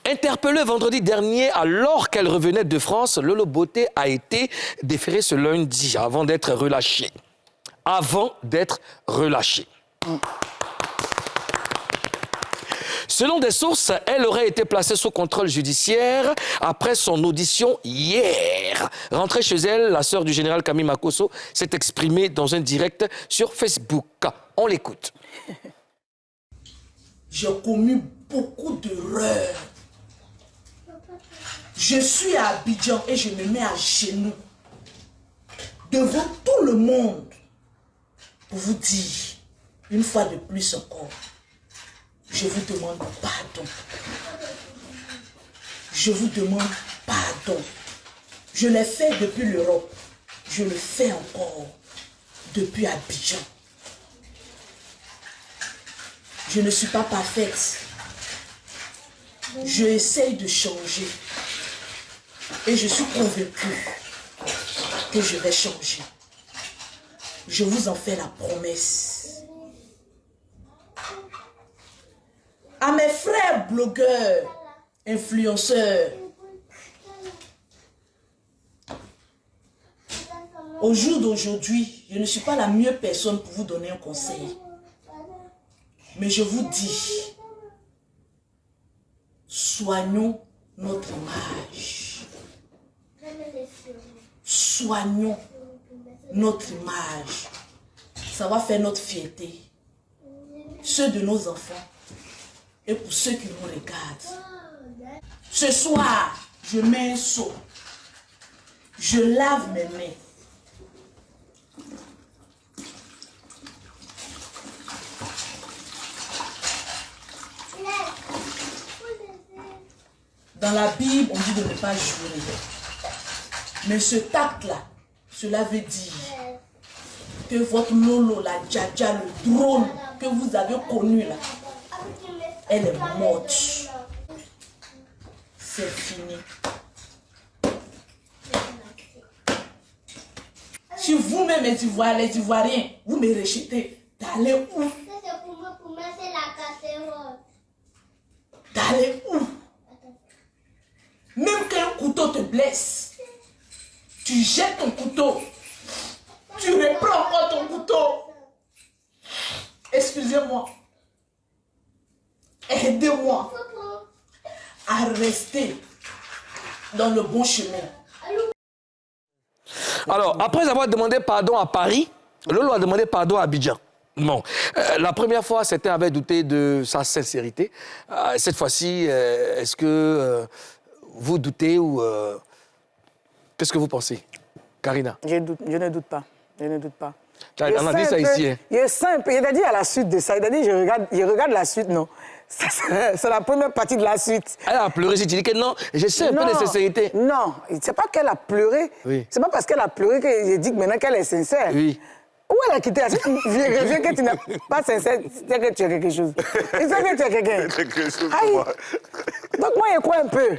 Interpellée vendredi dernier alors qu'elle revenait de France, Lolo Beauté a été déférée ce lundi avant d'être relâchée. Selon des sources, elle aurait été placée sous contrôle judiciaire après son audition hier. Rentrée chez elle, la sœur du général Camille Makosso s'est exprimée dans un direct sur Facebook. On l'écoute. J'ai commis beaucoup d'erreurs. Je suis à Abidjan et je me mets à genoux devant tout le monde pour vous dire, une fois de plus encore, je vous demande pardon. Je vous demande pardon. Je l'ai fait depuis l'Europe. Je le fais encore depuis Abidjan. Je ne suis pas parfaite. Je essaye de changer. Et je suis convaincue que je vais changer. Je vous en fais la promesse. À mes frères blogueurs, influenceurs, au jour d'aujourd'hui, je ne suis pas la meilleure personne pour vous donner un conseil. Mais je vous dis, soignons notre image. Soignons notre image. Ça va faire notre fierté. Ceux de nos enfants. Et pour ceux qui nous regardent. Ce soir, je mets un seau. Je lave mes mains. Dans la Bible, on dit de ne pas jurer. Mais ce tact-là, cela veut dire que votre Lolo, la Dja-Dja, le drone que vous avez connu là, elle est morte. C'est fini. Si vous-même les Ivoiriens, vous me rejetez, d'aller où? D'aller où? Même qu'un couteau te blesse, tu jettes ton couteau, tu reprends encore ton couteau. Excusez-moi. Aidez-moi à rester dans le bon chemin. Alors, après avoir demandé pardon à Paris, Lolo a demandé pardon à Abidjan. Bon, la première fois, c'était avait douté de sa sincérité. Cette fois-ci, est-ce que vous doutez ou... Qu'est-ce que vous pensez, Karina? Je ne doute pas. Je ne doute pas. On a dit ça ici. Hein. Il est simple. Il a dit à la suite de ça. Il a dit, je regarde la suite, non. C'est la première partie de la suite. Elle a pleuré, si tu dis que non, je sais un peu de sincérité. Non, c'est pas qu'elle a pleuré. Oui. C'est pas parce qu'elle a pleuré que j'ai dit que maintenant qu'elle est sincère. Oui. Où elle a quitté? Reviens que tu n'es pas sincère, c'est que tu as quelque chose. Il sait que tu as quelqu'un. Quelque chose pour moi. Donc moi, il croit un peu.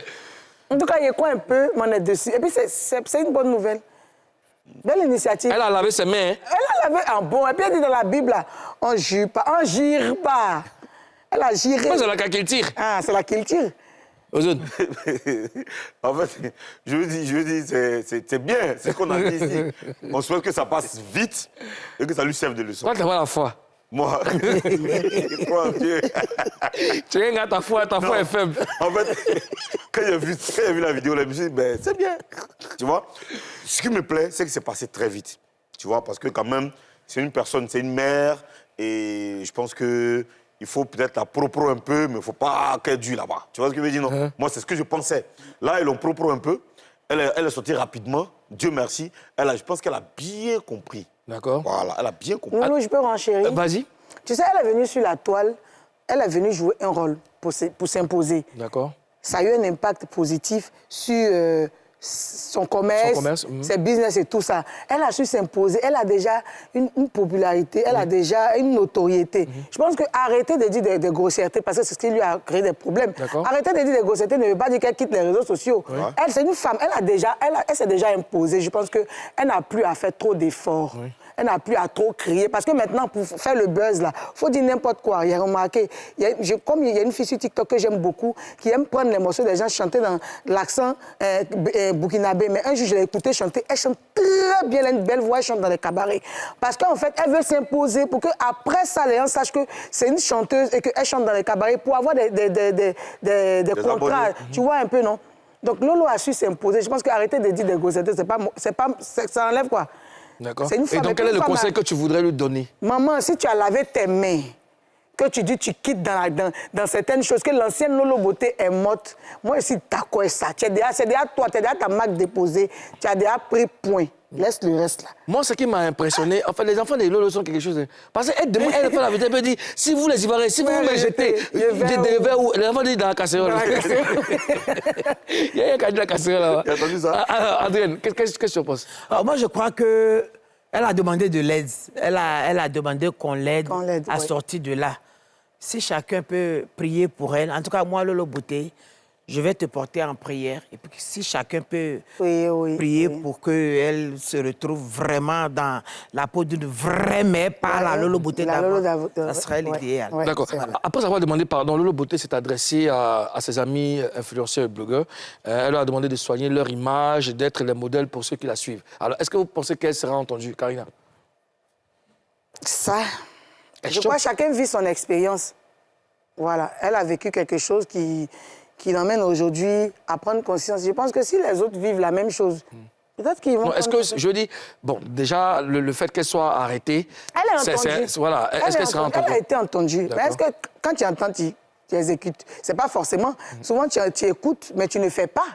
En tout cas, il croit un peu, mais on est dessus. Et puis, c'est une bonne nouvelle. Belle initiative. Elle a lavé ses mains. Hein? Elle a lavé en bon. Et puis, elle dit dans la Bible, là, on ne jure pas. On ne gire pas. Elle a giré. C'est là qu'elle tire. Ah, c'est là qu'elle tire. Ozone. En fait, je veux dire, c'est bien ce qu'on a dit ici. On souhaite que ça passe vite et que ça lui serve de leçon. Toi, tu as la foi. Moi, je crois en Dieu. Tu regardes ta foi est faible. En fait, quand j'ai vu la vidéo, là, je me suis dit, ben, c'est bien. Tu vois, ce qui me plaît, c'est que c'est passé très vite. Tu vois, parce que quand même, c'est une personne, c'est une mère, et je pense que il faut peut-être la propre un peu, mais il ne faut pas qu'elle dure là-bas. Tu vois ce que je veux dire, non? Moi, c'est ce que je pensais. Là, ils l'ont propre un peu. Elle est sortie rapidement. Dieu merci. Je pense qu'elle a bien compris. D'accord. Voilà, elle a bien compris. Non, je peux renchérir. Vas-y. Tu sais, elle est venue sur la toile. Elle est venue jouer un rôle pour s'imposer. D'accord. Ça a eu un impact positif sur son commerce, ses business et tout ça. Elle a su s'imposer. Elle a déjà une popularité, elle a déjà une notoriété. Je pense qu'arrêter de dire des grossièretés, parce que c'est ce qui lui a créé des problèmes. Arrêter de dire des grossièretés ne veut pas dire qu'elle quitte les réseaux sociaux. Oui. Elle, c'est une femme. Elle s'est déjà imposée. Je pense qu'elle n'a plus à faire trop d'efforts. Oui. elle n'a plus à trop crier. Parce que maintenant, pour faire le buzz, là, il faut dire n'importe quoi. Il y a remarqué, comme il y a une fille sur TikTok que j'aime beaucoup, qui aime prendre les morceaux des gens chanter dans l'accent burkinabé. Mais un jour, je l'ai écoutée chanter. Elle chante très bien, elle a une belle voix, elle chante dans les cabarets. Parce qu'en fait, elle veut s'imposer pour qu'après ça, les gens sachent que c'est une chanteuse et qu'elle chante dans les cabarets pour avoir des contrats. Tu vois un peu, non? Donc Lolo a su s'imposer. Je pense qu'arrêter de dire des grossetés, ça enlève quoi? D'accord. Et donc, quel est le conseil que tu voudrais lui donner? Maman, si tu as lavé tes mains, que tu dis tu quittes dans certaines choses, que l'ancienne Lolo Beauté est morte, moi aussi, d'accord avec ça. C'est déjà toi, tu as déjà ta marque déposée, tu as déjà pris point. Laisse le reste là. Moi, ce qui m'a impressionné, enfin, les enfants des Lolo sont quelque chose. Parce qu'elle demande, elle fait la vérité, elle peut dire si vous les Ivoiriens, si vous me jetez, les enfants disent dans la casserole. Il y a un qui a dit la casserole là-bas. Tu as entendu ça? Adrienne, qu'est-ce que tu penses? Alors, moi, je crois que elle a demandé de l'aide. Elle a demandé qu'on l'aide à sortir de là. Si chacun peut prier pour elle, en tout cas, moi, Lolo Beauté, je vais te porter en prière. Et puis, si chacun peut prier pour qu'elle se retrouve vraiment dans la peau d'une vraie mère, pas la Lolo Beauté d'avant, ça serait l'idéal. D'accord. Après avoir demandé pardon, Lolo Beauté s'est adressée à ses amis influenceurs et blogueurs. Elle leur a demandé de soigner leur image, d'être les modèles pour ceux qui la suivent. Alors, est-ce que vous pensez qu'elle sera entendue, Karina? Ça, je crois que chacun vit son expérience. Voilà. Elle a vécu quelque chose qui l'emmène aujourd'hui à prendre conscience. Je pense que si les autres vivent la même chose, peut-être qu'ils vont... Est-ce que, je dis, bon, déjà, le fait qu'elle soit arrêtée... Elle est entendue. Voilà, est-ce qu'elle sera entendue? Elle a été entendue. Mais est-ce que quand tu entends, tu exécutes? C'est pas forcément. Souvent, tu écoutes, mais tu ne fais pas.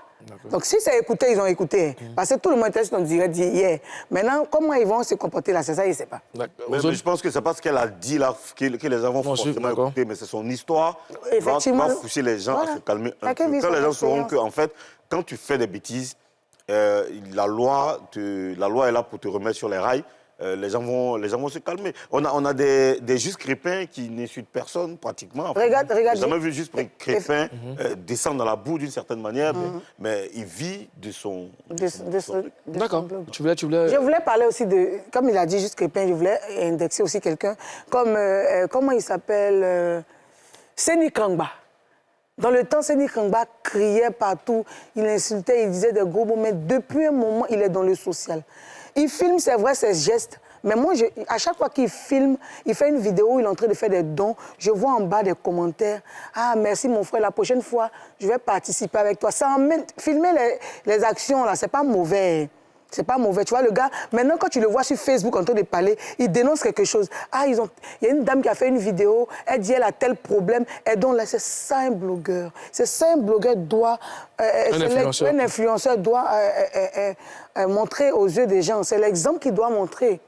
Donc, si c'est écouté, ils ont écouté. Parce que tout le monde était sur ton direct hier. Maintenant, comment ils vont se comporter là, c'est ça, ils ne savent pas. Mais je pense que c'est pas ce qu'elle a dit là que les enfants vont forcément écouter, mais c'est son histoire. Effectivement. Va pousser les gens à se calmer un peu. Quand les gens sauront que, en fait, quand tu fais des bêtises, la loi est là pour te remettre sur les rails. Les gens vont se calmer. On a des Juste Crépin qui n'insultent personne, pratiquement. Regarde. J'ai jamais vu Juste Crépin descendre dans la boue d'une certaine manière, mais il vit de son... D'accord. Tu voulais... Je voulais parler aussi de... Comme il a dit Juste Crépin, je voulais indexer aussi quelqu'un comme... comment il s'appelle Séni Kangba. Dans le temps, Séni Kangba criait partout, il insultait, il disait des gros mots, mais depuis un moment, il est dans le social. Il filme, c'est vrai, ses gestes, mais moi, à chaque fois qu'il filme, il fait une vidéo où il est en train de faire des dons, je vois en bas des commentaires, « Ah, merci mon frère, la prochaine fois, je vais participer avec toi. » Ça emmène, filmer les actions, là, c'est pas mauvais. C'est pas mauvais. Tu vois, le gars, maintenant, quand tu le vois sur Facebook en train de parler, il dénonce quelque chose. Ah, il y a une dame qui a fait une vidéo, elle dit elle a tel problème, et donc là, c'est ça un blogueur. C'est ça un blogueur doit... un influenceur doit montrer aux yeux des gens. C'est l'exemple qu'il doit montrer.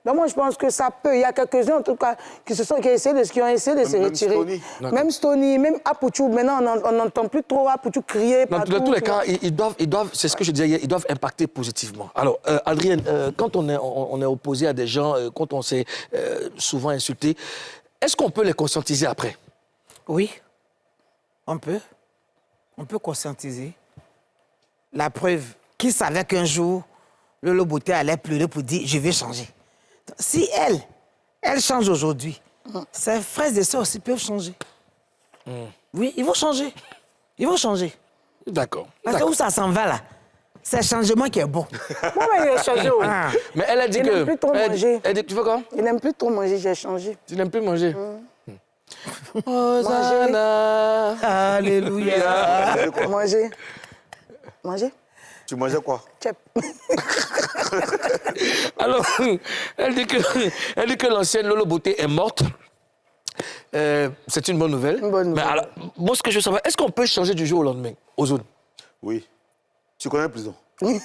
Donc moi, je pense que ça peut. Il y a quelques-uns, en tout cas, qui ont essayé de se retirer. Même Stony, même Apouchou. Maintenant, on n'entend plus trop Apouchou crier partout. Dans tous les cas, ils doivent, c'est ce que je disais hier, ils doivent impacter positivement. Alors, Adrienne, quand on est opposé à des gens, quand on s'est souvent insulté, est-ce qu'on peut les conscientiser après? Oui, on peut. On peut conscientiser. La preuve, qui savait qu'un jour, Lolo Beauté allait pleurer pour dire « je vais changer ». Si elle change aujourd'hui, ses frères et sœurs aussi peuvent changer. Oui, ils vont changer. Ils vont changer. D'accord. Parce que où ça s'en va, là, c'est le changement qui est bon. Moi, il a changé. Mais elle a dit que... Il n'aime plus trop manger. Elle dit, tu veux quoi? Il n'aime plus trop manger, j'ai changé. Tu n'aimes plus manger? Hosanna. Alléluia. Manger. Manger? Tu mangeais quoi? Tchèp. Alors, elle dit que l'ancienne Lolo Beauté est morte. C'est une bonne nouvelle. Une bonne nouvelle. Mais alors, moi, ce que je veux savoir, est-ce qu'on peut changer du jour au lendemain, aux zones? Oui. Tu connais la prison?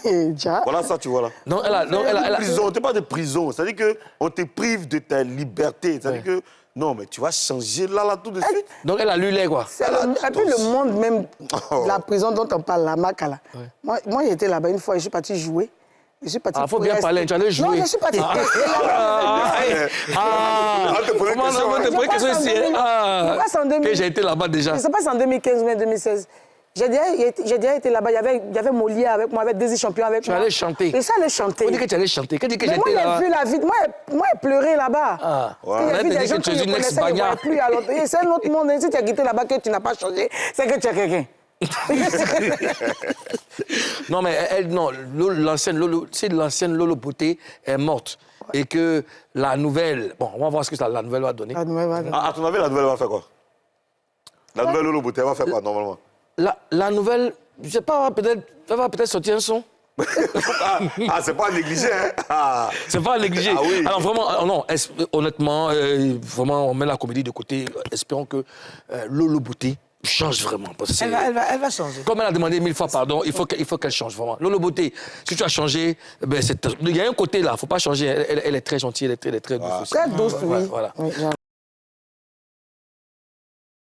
Déjà. Voilà ça, tu vois là. Non, elle a... Prison, tu parles de prison. C'est-à-dire qu'on te prive de ta liberté. C'est-à-dire que... Non, mais tu vas changer là, tout de suite. Donc, elle a lu les, quoi. Et puis le monde même de la prison dont on parle, la MAC, là. Ouais. Moi, j'étais là-bas une fois, je suis partie jouer. Je suis partie faut bien parler, tu allais jouer. Non, je suis partie. Comment on te pose question ici? Ça passe en 2000. J'ai été là-bas déjà. Ça passe en 2015 ou 2016. J'ai déjà été là-bas, il y avait Molière avec moi, avec Désir Champion avec moi. Tu allais chanter. Et ça allait chanter. On dit que tu allais chanter. Qu'est-ce que mais moi, j'étais là? j'ai vu la vie. Moi, j'ai pleuré là-bas. Ah. Il y a des gens que tu es une ex-bagnard. C'est un autre monde. Si tu as quitté là-bas, que tu n'as pas changé, c'est que tu es quelqu'un. Non, mais elle, non, l'ancienne Lolo Beauté est morte. Ouais. Et que la nouvelle... Bon, on va voir ce que la nouvelle va donner. La nouvelle va donner. À ton avis, la nouvelle va faire quoi? La nouvelle Lolo Beauté, elle va faire quoi, normalement? La nouvelle, je sais pas, elle va peut-être sortir un son. C'est pas à négliger, hein? Ah. C'est pas à négliger. Ah, oui. Alors vraiment, non, honnêtement, vraiment, on met la comédie de côté. Espérons que Lolo Beauté change vraiment. Parce que elle va changer. Comme elle a demandé 1000 fois pardon, il faut qu'elle change vraiment. Lolo Beauté, si tu as changé, ben il y a un côté là, il ne faut pas changer. Elle est très gentille, elle est très douce. Très douce, oui. Voilà. Oui,